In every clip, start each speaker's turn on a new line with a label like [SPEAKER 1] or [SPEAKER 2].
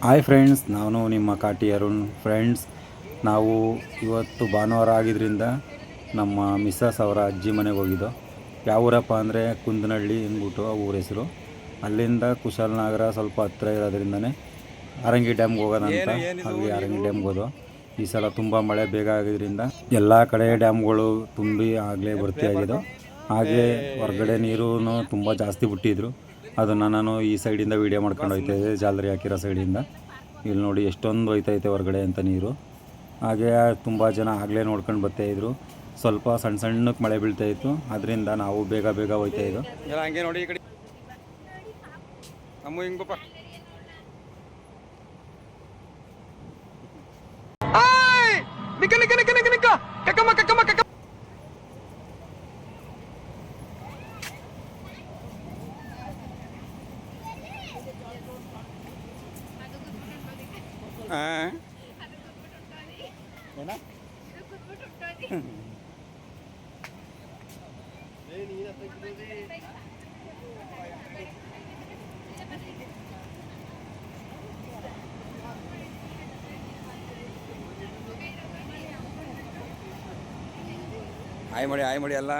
[SPEAKER 1] Hi friends, ನಾನು ನಿಮ್ಮ ಕಾಟಿ Arun. Friends, ನಾವು ಇವತ್ತು ಭಾನುವಾರ ಆಗಿದ್ದರಿಂದ ನಮ್ಮ ಮಿಸ್ಸಸ್ ಅವರ ಅಜ್ಜಿ ಮನೆಗೆ ಹೋಗಿದ್ದೋ. ಯಾವ ಊರಪ್ಪ ಅಂದರೆ ಕುಂದನಹಳ್ಳಿ ಅಂದ್ಬಿಟ್ಟು ಆ ಊರ ಹೆಸರು. ಅಲ್ಲಿಂದ ಕುಶಾಲನಗರ ಸ್ವಲ್ಪ ಹತ್ತಿರ ಇರೋದ್ರಿಂದನೇ ಆರಂಗಿ ಡ್ಯಾಮ್ಗೆ ಹೋಗೋದಂತ ಅಲ್ಲಿ ಆರಂಗಿ ಡ್ಯಾಮ್ಗೆ ಹೋದೋ. ಈ ಸಲ ತುಂಬ ಮಳೆ ಬೇಗ ಆಗಿದ್ದರಿಂದ ಎಲ್ಲ ಕಡೆ ಡ್ಯಾಮ್ಗಳು ತುಂಬಿ ಆಗಲೇ ಭರ್ತಿ ಆಗಿದ್ದೋ. ಹಾಗೆ ಹೊರಗಡೆ ನೀರು ತುಂಬ ಜಾಸ್ತಿ ಬಿಟ್ಟಿದ್ರು. ಅದನ್ನು ನಾನು ಈ ಸೈಡಿಂದ ವೀಡಿಯೋ ಮಾಡ್ಕೊಂಡು ಹೋಗ್ತಾಯಿದ್ದೆ, ಜಾಲರಿ ಹಾಕಿರೋ ಸೈಡಿಂದ. ಇಲ್ಲಿ ನೋಡಿ ಎಷ್ಟೊಂದು ಹೋಯ್ತೈತೆ ಹೊರಗಡೆ ಅಂತ ನೀರು. ಹಾಗೆ ತುಂಬ ಜನ ಆಗಲೇ ನೋಡ್ಕೊಂಡು ಬರ್ತಾಯಿದ್ರು. ಸ್ವಲ್ಪ ಸಣ್ಣ ಸಣ್ಣಕ್ಕೆ ಮಳೆ ಬೀಳ್ತಾಯಿತ್ತು, ಅದರಿಂದ ನಾವು ಬೇಗ ಬೇಗ ಹೋಗ್ತಾಯಿದ್ದು.
[SPEAKER 2] ಹಂಗೆ ನೋಡಿ ಈ ಕಡೆ ಅಮ್ಮು ಹಿಂಗ್ ಬಪ್ಪ. ನಿಕ್ಕ ನಿಕ್ಕ ನಿಕ್ಕ ನಿಕ್ಕ ನಿಕ್ಕ ಕಕ್ಕಮ್ಮ ಕಕ್ಕಮ್ಮ ಕಕ್ಕ. ಆಯ್ ಮಾಡಿ ಅಲ್ಲ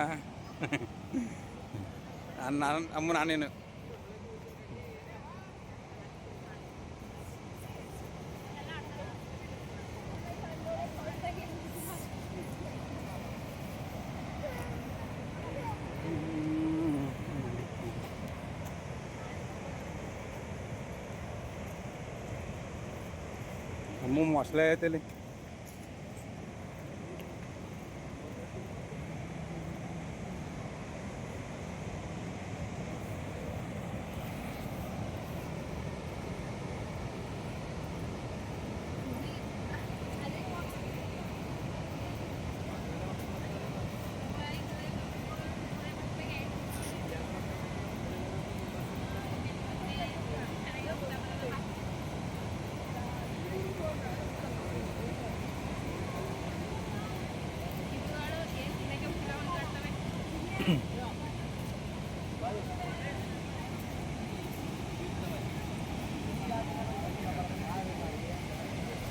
[SPEAKER 2] ನಾನು ಅಮ್ಮ ನಾನೇನು ಅಮ್ಮ ಮೊಸಳೆ ಐತಲ್ಲಿ.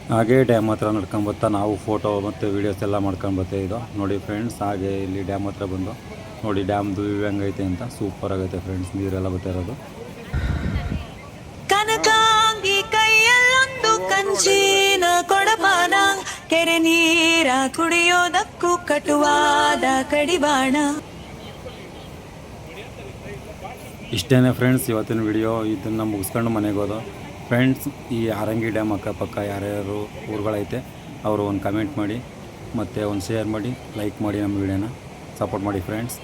[SPEAKER 1] ಹಾಗೆ ಡ್ಯಾಮ್ ಹತ್ರ ನಡ್ಕೊಂಬತ್ತಾ ನಾವು ಫೋಟೋ ಮತ್ತು ವೀಡಿಯೋಸ್ ಎಲ್ಲ ಮಾಡ್ಕೊಂಡು ಬರ್ತಾಯಿದ್ದೋ. ನೋಡಿ ಫ್ರೆಂಡ್ಸ್, ಹಾಗೆ ಇಲ್ಲಿ ಡ್ಯಾಮ್ ಹತ್ರ ಬಂದು ನೋಡಿ ಡ್ಯಾಮ್ದು ವ್ಯೂ ಹೆಂಗೈತೆ ಅಂತ. ಸೂಪರ್ ಆಗೈತೆ ಫ್ರೆಂಡ್ಸ್, ನೀರೆಲ್ಲ ಬರ್ತಾ ಇರೋದು.
[SPEAKER 3] ಕನಕಾಂಗಿ ಕೈಯಲ್ಲೊಂದು ಕಂಚಿನ ಕೊಡಪಾನ, ಕೆರೆ ನೀರ ಕುಡಿಯೋದಕ್ಕೂ ಕಟುವಾದ ಕಡಿವಾಣ.
[SPEAKER 1] ಇಷ್ಟೇ ಫ್ರೆಂಡ್ಸ್ ಇವತ್ತಿನ ವಿಡಿಯೋ. ಇದನ್ನು ಮುಗಿಸ್ಕೊಂಡು ಮನೆಗೆ ಹೋದೋ. ಫ್ರೆಂಡ್ಸ್, ಈ ಆರಂಗಿ ಡ್ಯಾಮ್ ಅಕ್ಕಪಕ್ಕ ಯಾರ್ಯಾರು ಊರುಗಳೈತೆ ಅವರು ಒಂದು ಕಮೆಂಟ್ ಮಾಡಿ, ಮತ್ತು ಒಂದು ಶೇರ್ ಮಾಡಿ, ಲೈಕ್ ಮಾಡಿ, ನಮ್ಮ ವಿಡಿಯೋನ ಸಪೋರ್ಟ್ ಮಾಡಿ ಫ್ರೆಂಡ್ಸ್.